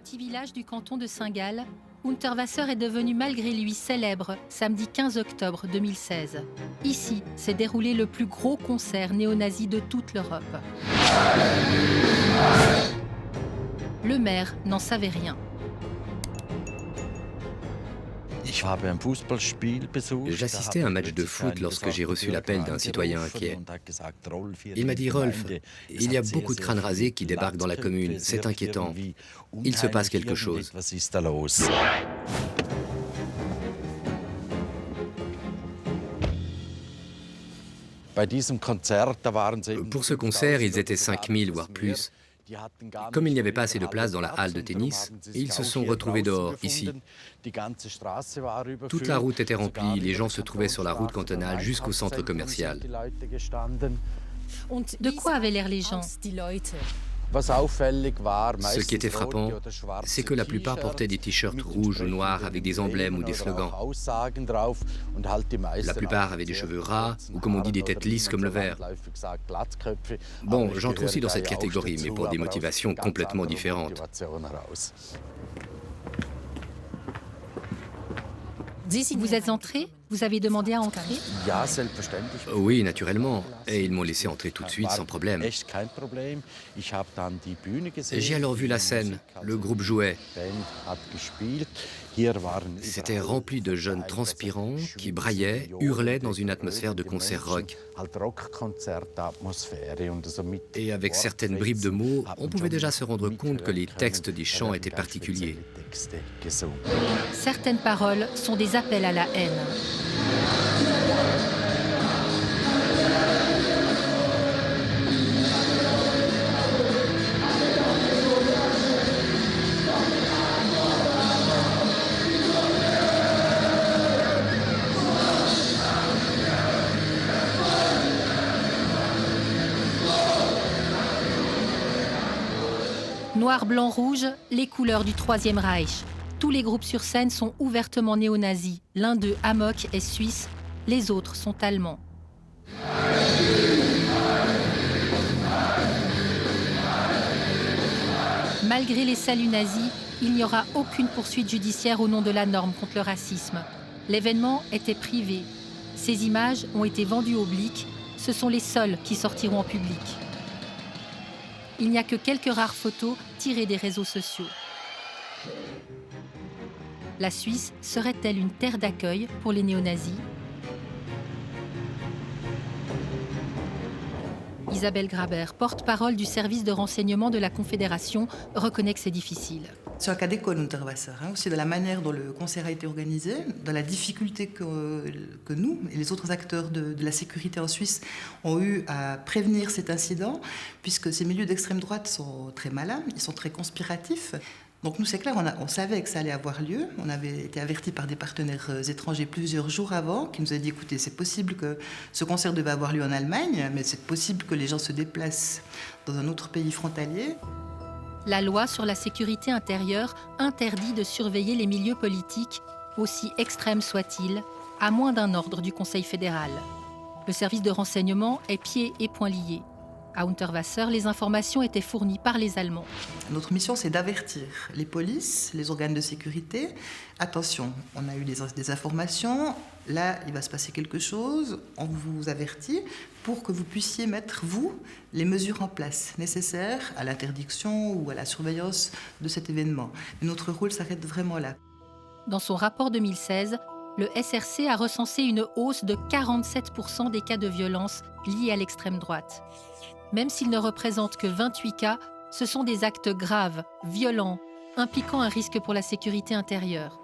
petit village du canton de Saint-Gall, Unterwasser est devenu malgré lui célèbre samedi 15 octobre 2016. Ici s'est déroulé le plus gros concert néo-nazi de toute l'Europe. Le maire n'en savait rien. J'assistais à un match de foot lorsque j'ai reçu l'appel d'un citoyen inquiet. Il m'a dit « Rolf, il y a beaucoup de crânes rasés qui débarquent dans la commune, c'est inquiétant. Il se passe quelque chose. » Pour ce concert, ils étaient 5000, voire plus. Comme il n'y avait pas assez de place dans la halle de tennis, ils se sont retrouvés dehors, ici. Toute la route était remplie, les gens se trouvaient sur la route cantonale jusqu'au centre commercial. De quoi avaient l'air les gens ? Ce qui était frappant, c'est que la plupart portaient des t-shirts rouges ou noirs avec des emblèmes ou des slogans. La plupart avaient des cheveux ras, ou comme on dit, des têtes lisses comme le verre. Bon, j'entre aussi dans cette catégorie, mais pour des motivations complètement différentes. Vous êtes entré ? Vous avez demandé à entrer ? Oui, naturellement. Et ils m'ont laissé entrer tout de suite, sans problème. J'ai alors vu la scène. Le groupe jouait. C'était rempli de jeunes transpirants qui braillaient, hurlaient dans une atmosphère de concert rock. Et avec certaines bribes de mots, on pouvait déjà se rendre compte que les textes des chants étaient particuliers. Certaines paroles sont des appels à la haine. Noir, blanc, rouge, les couleurs du Troisième Reich. Tous les groupes sur scène sont ouvertement néo-nazis. L'un d'eux, Amok, est suisse, les autres sont allemands. Malgré les saluts nazis, il n'y aura aucune poursuite judiciaire au nom de la norme contre le racisme. L'événement était privé. Ces images ont été vendues au Blick. Ce sont les seules qui sortiront en public. Il n'y a que quelques rares photos tirées des réseaux sociaux. La Suisse serait-elle une terre d'accueil pour les néo-nazis ? Isabelle Graber, porte-parole du service de renseignement de la Confédération, reconnaît que c'est difficile. C'est un cas d'école, Unterwasser, aussi de la manière dont le concert a été organisé, de la difficulté que nous et les autres acteurs de la sécurité en Suisse ont eu à prévenir cet incident, puisque ces milieux d'extrême droite sont très malins, ils sont très conspiratifs. Donc nous, c'est clair, on savait que ça allait avoir lieu. On avait été avertis par des partenaires étrangers plusieurs jours avant, qui nous avaient dit, écoutez, c'est possible que ce concert devait avoir lieu en Allemagne, mais c'est possible que les gens se déplacent dans un autre pays frontalier. La loi sur la sécurité intérieure interdit de surveiller les milieux politiques, aussi extrêmes soient-ils, à moins d'un ordre du Conseil fédéral. Le service de renseignement est pieds et poings liés. À Unterwasser, les informations étaient fournies par les Allemands. Notre mission, c'est d'avertir les polices, les organes de sécurité. Attention, on a eu des informations. Là, il va se passer quelque chose. On vous avertit pour que vous puissiez mettre, vous, les mesures en place nécessaires à l'interdiction ou à la surveillance de cet événement. Et notre rôle s'arrête vraiment là. Dans son rapport 2016, le SRC a recensé une hausse de 47% des cas de violence liés à l'extrême droite. Même s'ils ne représentent que 28 cas, ce sont des actes graves, violents, impliquant un risque pour la sécurité intérieure.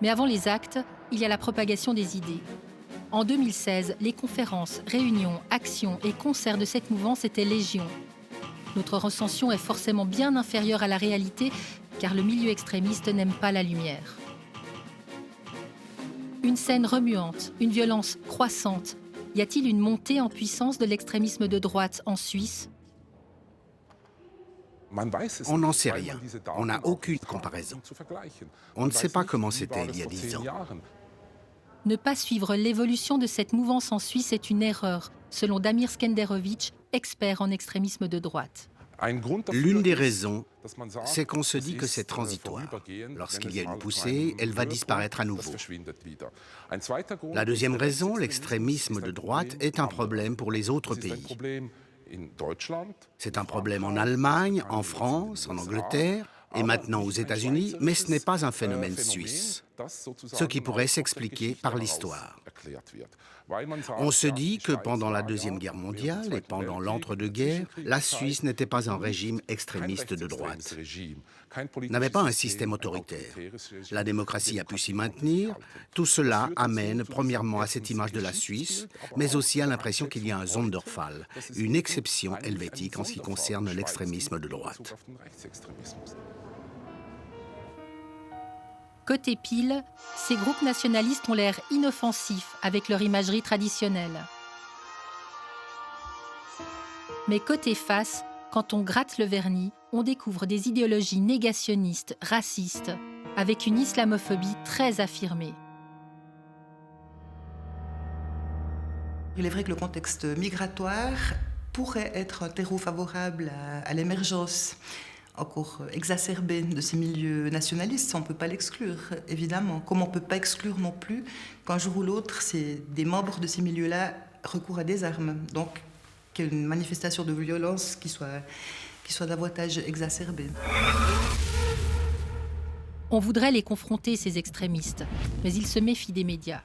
Mais avant les actes, il y a la propagation des idées. En 2016, les conférences, réunions, actions et concerts de cette mouvance étaient légion. Notre recension est forcément bien inférieure à la réalité, car le milieu extrémiste n'aime pas la lumière. Une scène remuante, une violence croissante. Y a-t-il une montée en puissance de l'extrémisme de droite en Suisse ? On n'en sait rien. On n'a aucune comparaison. On ne sait pas comment c'était il y a 10 ans. Ne pas suivre l'évolution de cette mouvance en Suisse est une erreur, selon Damir Skenderovic, expert en extrémisme de droite. L'une des raisons, c'est qu'on se dit que c'est transitoire. Lorsqu'il y a une poussée, elle va disparaître à nouveau. La deuxième raison, l'extrémisme de droite, est un problème pour les autres pays. C'est un problème en Allemagne, en France, en Angleterre et maintenant aux États-Unis, mais ce n'est pas un phénomène suisse, ce qui pourrait s'expliquer par l'histoire. On se dit que pendant la Deuxième Guerre mondiale et pendant l'entre-deux-guerres, la Suisse n'était pas un régime extrémiste de droite, n'avait pas un système autoritaire. La démocratie a pu s'y maintenir. Tout cela amène premièrement à cette image de la Suisse, mais aussi à l'impression qu'il y a un Sonderfall, une exception helvétique en ce qui concerne l'extrémisme de droite. Côté pile, ces groupes nationalistes ont l'air inoffensifs avec leur imagerie traditionnelle. Mais côté face, quand on gratte le vernis, on découvre des idéologies négationnistes, racistes, avec une islamophobie très affirmée. Il est vrai que le contexte migratoire pourrait être un terreau favorable à l'émergence encore exacerbée de ces milieux nationalistes. On ne peut pas l'exclure, évidemment. Comme on ne peut pas exclure non plus qu'un jour ou l'autre, des membres de ces milieux-là recourent à des armes. Donc, qu'il y ait une manifestation de violence qui soit davantage exacerbée. On voudrait les confronter, ces extrémistes, mais ils se méfient des médias.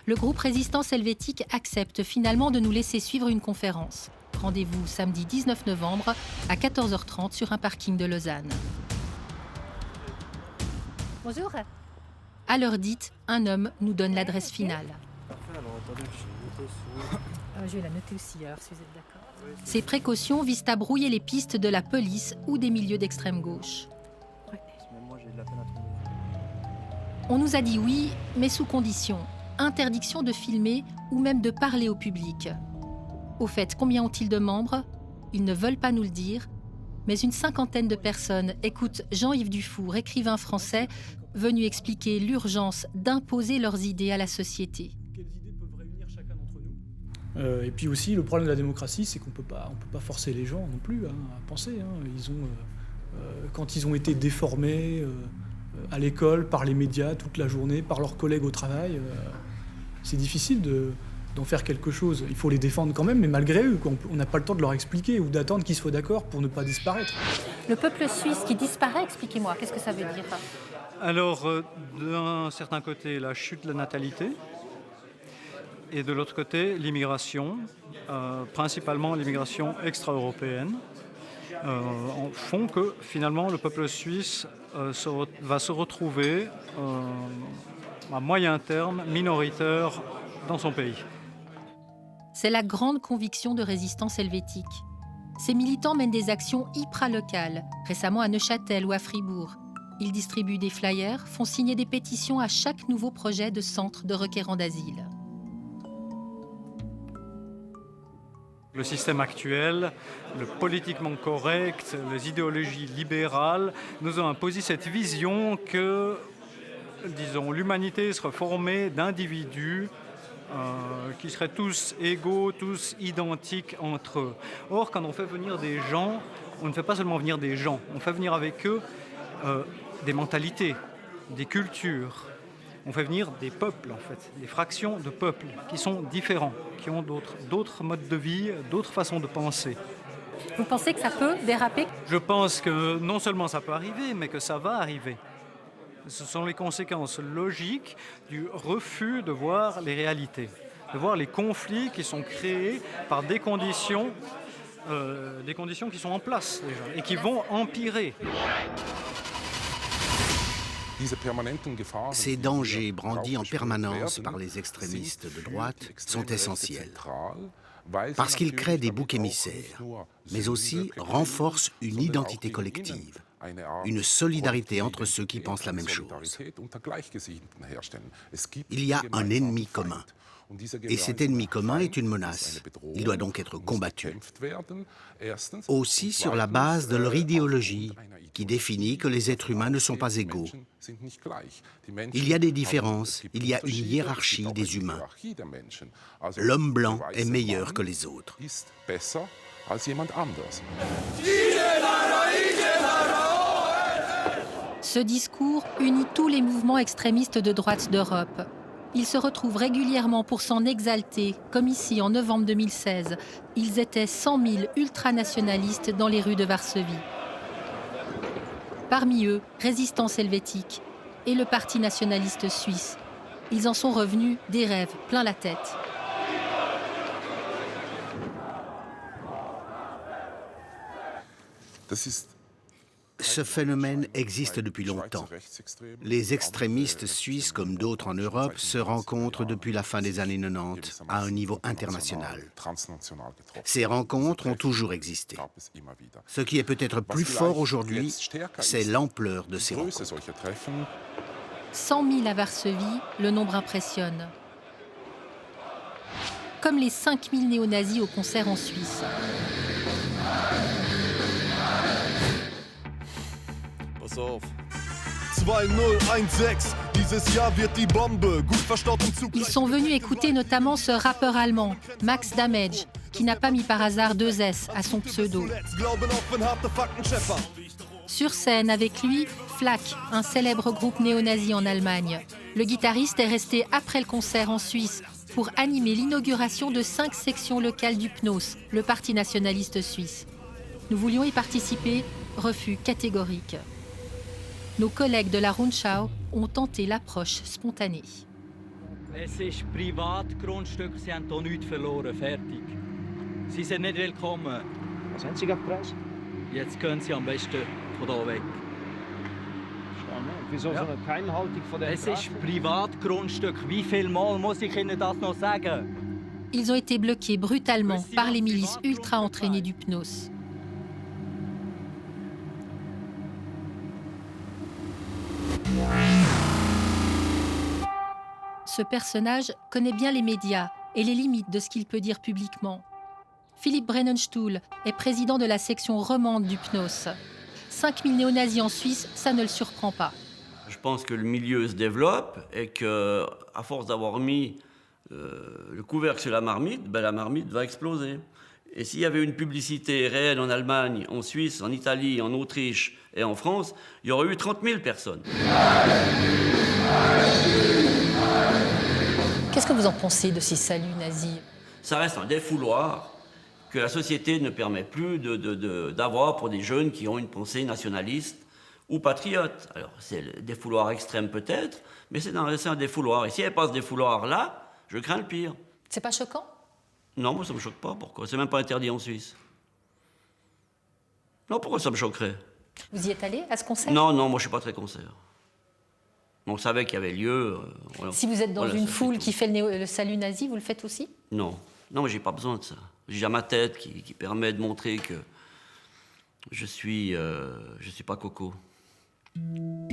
Le groupe Résistance helvétique accepte finalement de nous laisser suivre une conférence. Rendez-vous samedi 19 novembre à 14h30 sur un parking de Lausanne. Bonjour. À l'heure dite, un homme nous donne l'adresse finale. Je vais la noter aussi, alors, si vous êtes d'accord. Ces précautions visent à brouiller les pistes de la police ou des milieux d'extrême gauche. On nous a dit oui, mais sous condition. Interdiction de filmer ou même de parler au public. Au fait, combien ont-ils de membres ? Ils ne veulent pas nous le dire, mais une 50aine de personnes écoutent Jean-Yves Dufour, écrivain français, venu expliquer l'urgence d'imposer leurs idées à la société. Quelles idées peuvent réunir chacun d'entre nous ? Et puis aussi, le problème de la démocratie, c'est qu'on peut pas forcer les gens non plus à penser. Quand ils ont été déformés à l'école, par les médias, toute la journée, par leurs collègues au travail, c'est difficile d'en faire quelque chose. Il faut les défendre quand même, mais malgré eux, on n'a pas le temps de leur expliquer ou d'attendre qu'ils soient d'accord pour ne pas disparaître. Le peuple suisse qui disparaît, expliquez-moi, qu'est-ce que ça veut dire ? Alors, d'un certain côté, la chute de la natalité, et de l'autre côté, l'immigration, principalement l'immigration extra-européenne, font que finalement le peuple suisse va se retrouver à moyen terme minoritaire dans son pays. C'est la grande conviction de Résistance helvétique. Ces militants mènent des actions hyper-locales, récemment à Neuchâtel ou à Fribourg. Ils distribuent des flyers, font signer des pétitions à chaque nouveau projet de centre de requérants d'asile. Le système actuel, le politiquement correct, les idéologies libérales nous ont imposé cette vision que, disons, l'humanité serait formée d'individus qui seraient tous égaux, tous identiques entre eux. Or, quand on fait venir des gens, on ne fait pas seulement venir des gens, on fait venir avec eux des mentalités, des cultures. On fait venir des peuples, en fait, des fractions de peuples qui sont différents, qui ont d'autres modes de vie, d'autres façons de penser. Vous pensez que ça peut déraper ? Je pense que non seulement ça peut arriver, mais que ça va arriver. Ce sont les conséquences logiques du refus de voir les réalités, de voir les conflits qui sont créés par des conditions qui sont en place déjà et qui vont empirer. Ces dangers brandis en permanence par les extrémistes de droite sont essentiels, parce qu'ils créent des boucs émissaires, mais aussi renforcent une identité collective, une solidarité entre ceux qui pensent la même chose. Il y a un ennemi commun, et cet ennemi commun est une menace. Il doit donc être combattu. Aussi sur la base de leur idéologie, qui définit que les êtres humains ne sont pas égaux. Il y a des différences, il y a une hiérarchie des humains. L'homme blanc est meilleur que les autres. Ce discours unit tous les mouvements extrémistes de droite d'Europe. Ils se retrouvent régulièrement pour s'en exalter, comme ici en novembre 2016. Ils étaient 100 000 ultranationalistes dans les rues de Varsovie. Parmi eux, Résistance helvétique et le Parti nationaliste suisse. Ils en sont revenus des rêves plein la tête. Ce phénomène existe depuis longtemps. Les extrémistes suisses, comme d'autres en Europe, se rencontrent depuis la fin des années 90 à un niveau international. Ces rencontres ont toujours existé. Ce qui est peut-être plus fort aujourd'hui, c'est l'ampleur de ces rencontres. 100 000 à Varsovie, le nombre impressionne. Comme les 5 000 néo-nazis au concert en Suisse. Ils sont venus écouter notamment ce rappeur allemand, Max Damage, qui n'a pas mis par hasard 2 S à son pseudo. Sur scène avec lui, Flak, un célèbre groupe néo-nazi en Allemagne. Le guitariste est resté après le concert en Suisse pour animer l'inauguration de 5 sections locales du PNOS, le Parti nationaliste suisse. Nous voulions y participer, refus catégorique. Nos collègues de la Rundschau ont tenté l'approche spontanée. Es ist Privatgrundstück, Sie haben hier nichts verloren, fertig. Sie sind nicht willkommen. Was haben Sie gerade gepreist? Jetzt gehen Sie am besten von hier weg. Wieso so eine Geheimhaltung von der Es ist Privatgrundstück. Wie viel Mal muss ich Ihnen das noch sagen? Ils ont été bloqués brutalement par les milices ultra-entraînées du PNOS. Ce personnage connaît bien les médias et les limites de ce qu'il peut dire publiquement. Philippe Brennenstuhl est président de la section romande du PNOS. 5000 néo-nazis en Suisse, ça ne le surprend pas. Je pense que le milieu se développe et qu'à force d'avoir mis le couvercle sur la marmite va exploser. Et s'il y avait une publicité réelle en Allemagne, en Suisse, en Italie, en Autriche et en France, il y aurait eu 30 000 personnes. Qu'est-ce que vous en pensez de ces saluts nazis? Ça reste un défouloir que la société ne permet plus d'avoir pour des jeunes qui ont une pensée nationaliste ou patriote. Alors, c'est le défouloir extrême peut-être, mais c'est un défouloir. Et s'il n'y avait pas ce défouloir-là, je crains le pire. C'est pas choquant? Non, moi ça me choque pas. Pourquoi? C'est même pas interdit en Suisse. Non, pourquoi ça me choquerait? Vous y êtes allé à ce concert? Non, moi je suis pas très concert. On savait qu'il y avait lieu. Si vous êtes dans une foule qui fait le salut nazi, vous le faites aussi? Non, mais j'ai pas besoin de ça. J'ai ma tête qui permet de montrer que je suis pas coco.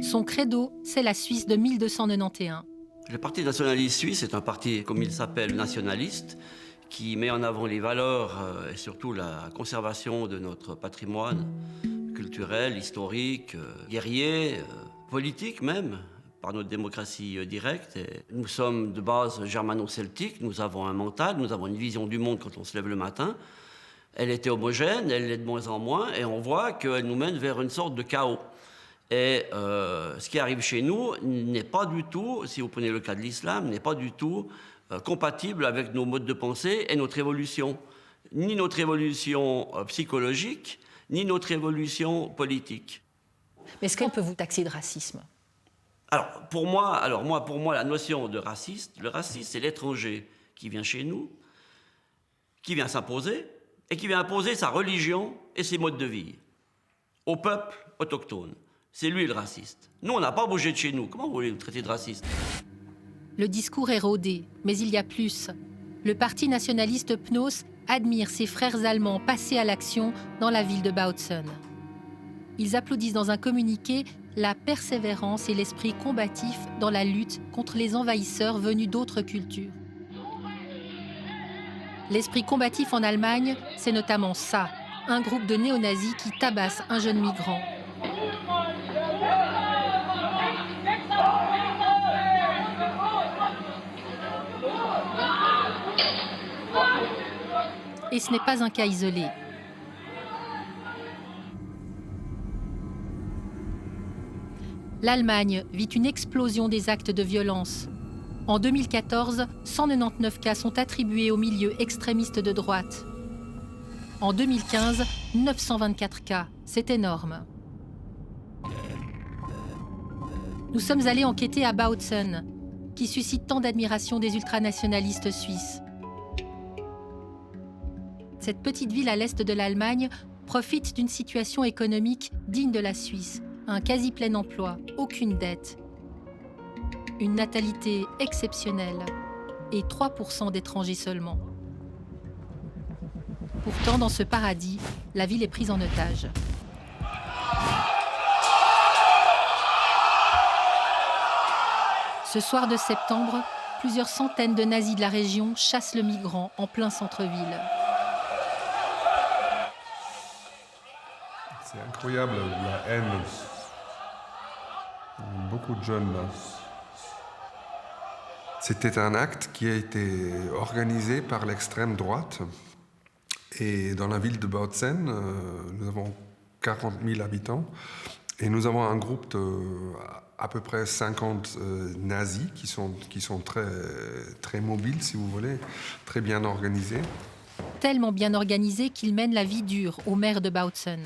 Son credo, c'est la Suisse de 1291. Le Parti nationaliste suisse est un parti, comme il s'appelle, nationaliste, qui met en avant les valeurs et surtout la conservation de notre patrimoine culturel, historique, guerrier, politique même, par notre démocratie directe. Et nous sommes de base germano-celtique, nous avons un mental, nous avons une vision du monde quand on se lève le matin. Elle était homogène, elle l'est de moins en moins, et on voit qu'elle nous mène vers une sorte de chaos. Et ce qui arrive chez nous n'est pas du tout, si vous prenez le cas de l'islam, n'est pas du tout compatible avec nos modes de pensée et notre évolution. Ni notre évolution psychologique, ni notre évolution politique. Mais est-ce qu'on peut vous taxer de racisme? Alors, pour moi, la notion de raciste, le raciste, c'est l'étranger qui vient chez nous, qui vient s'imposer, et qui vient imposer sa religion et ses modes de vie au peuple autochtone. C'est lui le raciste. Nous, on n'a pas bougé de chez nous. Comment vous voulez nous traiter de raciste? Le discours est rodé, mais il y a plus. Le parti nationaliste PNOS admire ses frères allemands passés à l'action dans la ville de Bautzen. Ils applaudissent dans un communiqué la persévérance et l'esprit combatif dans la lutte contre les envahisseurs venus d'autres cultures. L'esprit combatif en Allemagne, c'est notamment ça, un groupe de néo-nazis qui tabasse un jeune migrant. Et ce n'est pas un cas isolé. l'Allemagne vit une explosion des actes de violence. En 2014, 199 cas sont attribués au milieu extrémiste de droite. En 2015, 924 cas, c'est énorme. Nous sommes allés enquêter à Bautzen, qui suscite tant d'admiration des ultranationalistes suisses. Cette petite ville à l'est de l'Allemagne profite d'une situation économique digne de la Suisse, un quasi plein emploi, aucune dette, une natalité exceptionnelle et 3% d'étrangers seulement. Pourtant, dans ce paradis, la ville est prise en otage. Ce soir de septembre, plusieurs centaines de nazis de la région chassent le migrant en plein centre-ville. C'est incroyable, la haine. Beaucoup de jeunes là. C'était un acte qui a été organisé par l'extrême droite. Et dans la ville de Bautzen, nous avons 40 000 habitants. Et nous avons un groupe de à peu près 50 nazis qui sont très mobiles, si vous voulez, très bien organisés. Tellement bien organisés qu'ils mènent la vie dure au maire de Bautzen.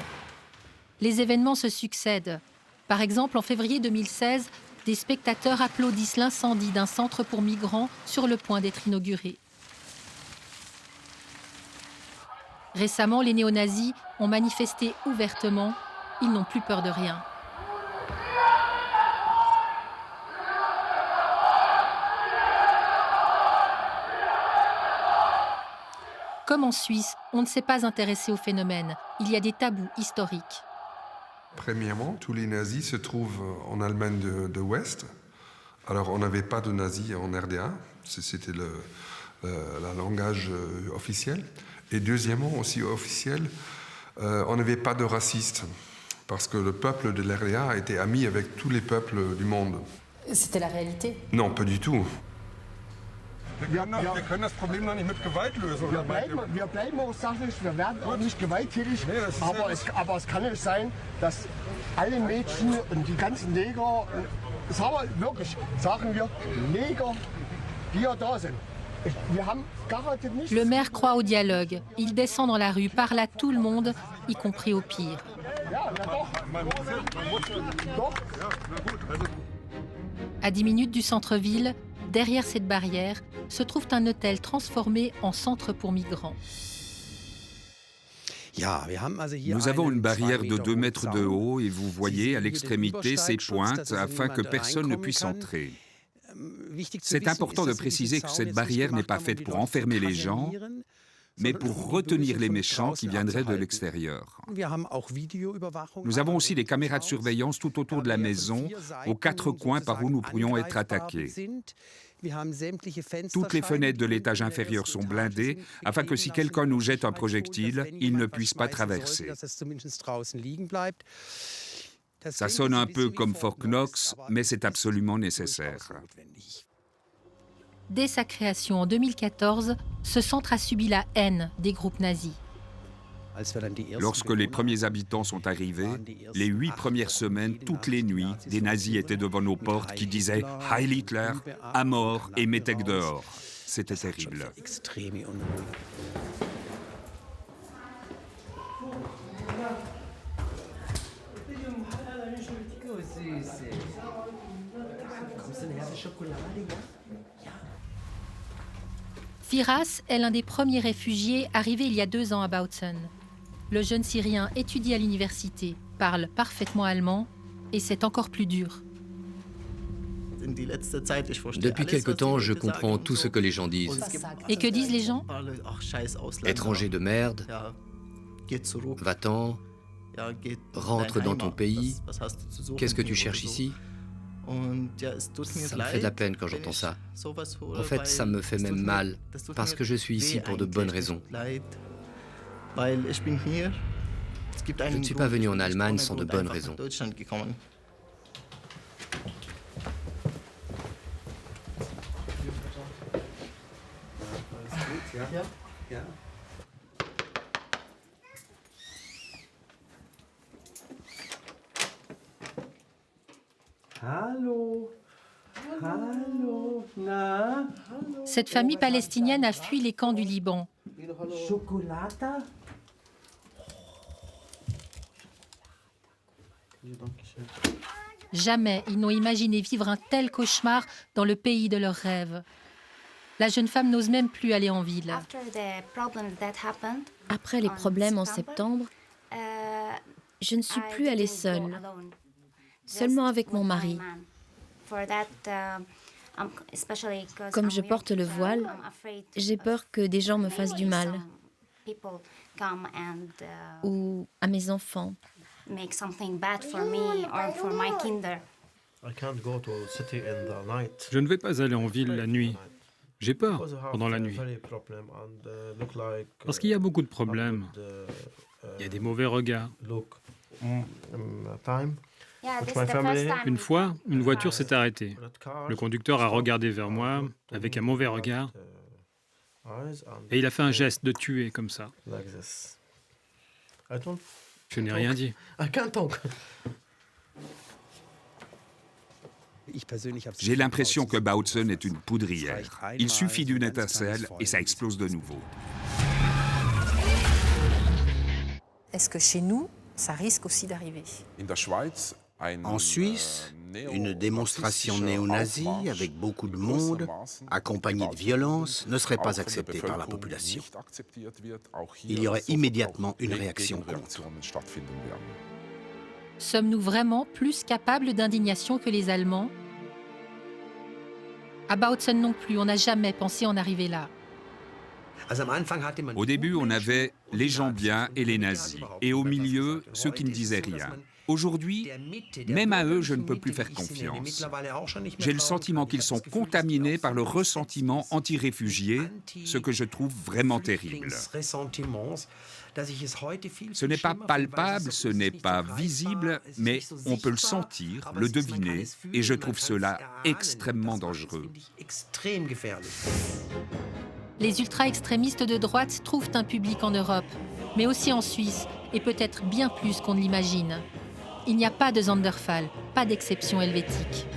Les événements se succèdent. Par exemple, en février 2016, des spectateurs applaudissent l'incendie d'un centre pour migrants sur le point d'être inauguré. Récemment, les néo-nazis ont manifesté ouvertement. Ils n'ont plus peur de rien. Comme en Suisse, on ne s'est pas intéressé au phénomène. Il y a des tabous historiques. Premièrement, tous les nazis se trouvent en Allemagne de l'Ouest. Alors, on n'avait pas de nazis en RDA. C'était le langage officiel. Et deuxièmement, aussi officiel, on n'avait pas de racistes. Parce que le peuple de l'RDA était ami avec tous les peuples du monde. C'était la réalité? Non, pas du tout. Wir können das Problem noch nicht mit Gewalt lösen. Wir bleiben auch sachlich, wir werden auch nicht gewalttätig. Aber es kann nicht sein, dass alle Mädchen und die ganzen Neger, sagen wir Neger, die hier da sind. Le maire croit au dialogue. Il descend dans la rue, parle à tout le monde, y compris aux pires. À 10 minutes du centre-ville, derrière cette barrière, se trouve un hôtel transformé en centre pour migrants. Nous avons une barrière de 2 mètres de haut et vous voyez à l'extrémité ces pointes afin que personne ne puisse entrer. C'est important de préciser que cette barrière n'est pas faite pour enfermer les gens, mais pour retenir les méchants qui viendraient de l'extérieur. Nous avons aussi des caméras de surveillance tout autour de la maison, aux 4 coins par où nous pourrions être attaqués. Toutes les fenêtres de l'étage inférieur sont blindées afin que si quelqu'un nous jette un projectile, il ne puisse pas traverser. Ça sonne un peu comme Fort Knox, mais c'est absolument nécessaire. Dès sa création en 2014, ce centre a subi la haine des groupes nazis. Lorsque les premiers habitants sont arrivés, les 8 premières semaines, toutes les nuits, des nazis étaient devant nos portes qui disaient « Heil Hitler, à mort et mettez-que dehors ». C'était terrible. Firas est l'un des premiers réfugiés arrivés il y a 2 ans à Bautzen. Le jeune Syrien étudie à l'université, parle parfaitement allemand et c'est encore plus dur. Depuis quelque temps, je comprends tout ce que les gens disent. Et que disent les gens? Étranger de merde, va-t'en, rentre dans ton pays, qu'est-ce que tu cherches ici? Ça me fait de la peine quand j'entends ça. En fait, ça me fait même mal, parce que je suis ici pour de bonnes raisons. Je ne suis pas venu en Allemagne sans de bonnes raisons. Cette famille palestinienne a fui les camps du Liban. Jamais ils n'ont imaginé vivre un tel cauchemar dans le pays de leurs rêves. La jeune femme n'ose même plus aller en ville. Après les problèmes en septembre, je ne suis plus allée seule, seulement avec mon mari. Comme je porte le voile, j'ai peur que des gens me fassent du mal ou à mes enfants. Je ne vais pas aller en ville la nuit. J'ai peur pendant la nuit. Parce qu'il y a beaucoup de problèmes. Il y a des mauvais regards. Une fois, une voiture s'est arrêtée. Le conducteur a regardé vers moi avec un mauvais regard et il a fait un geste de tuer comme ça. Je n'ai rien dit. J'ai l'impression que Bautzen est une poudrière. Il suffit d'une étincelle et ça explose de nouveau. Est-ce que chez nous, ça risque aussi d'arriver? En Suisse, une démonstration néo-nazie avec beaucoup de monde, accompagnée de violence, ne serait pas acceptée par la population. Il y aurait immédiatement une réaction contre. Sommes-nous vraiment plus capables d'indignation que les Allemands? À Bautzen non plus, on n'a jamais pensé en arriver là. Au début, on avait les gens bien et les nazis, et au milieu, ceux qui ne disaient rien. Aujourd'hui, même à eux, je ne peux plus faire confiance. J'ai le sentiment qu'ils sont contaminés par le ressentiment anti-réfugié, ce que je trouve vraiment terrible. Ce n'est pas palpable, ce n'est pas visible, mais on peut le sentir, le deviner, et je trouve cela extrêmement dangereux. Les ultra-extrémistes de droite trouvent un public en Europe, mais aussi en Suisse, et peut-être bien plus qu'on ne l'imagine. Il n'y a pas de Sonderfall, pas d'exception helvétique.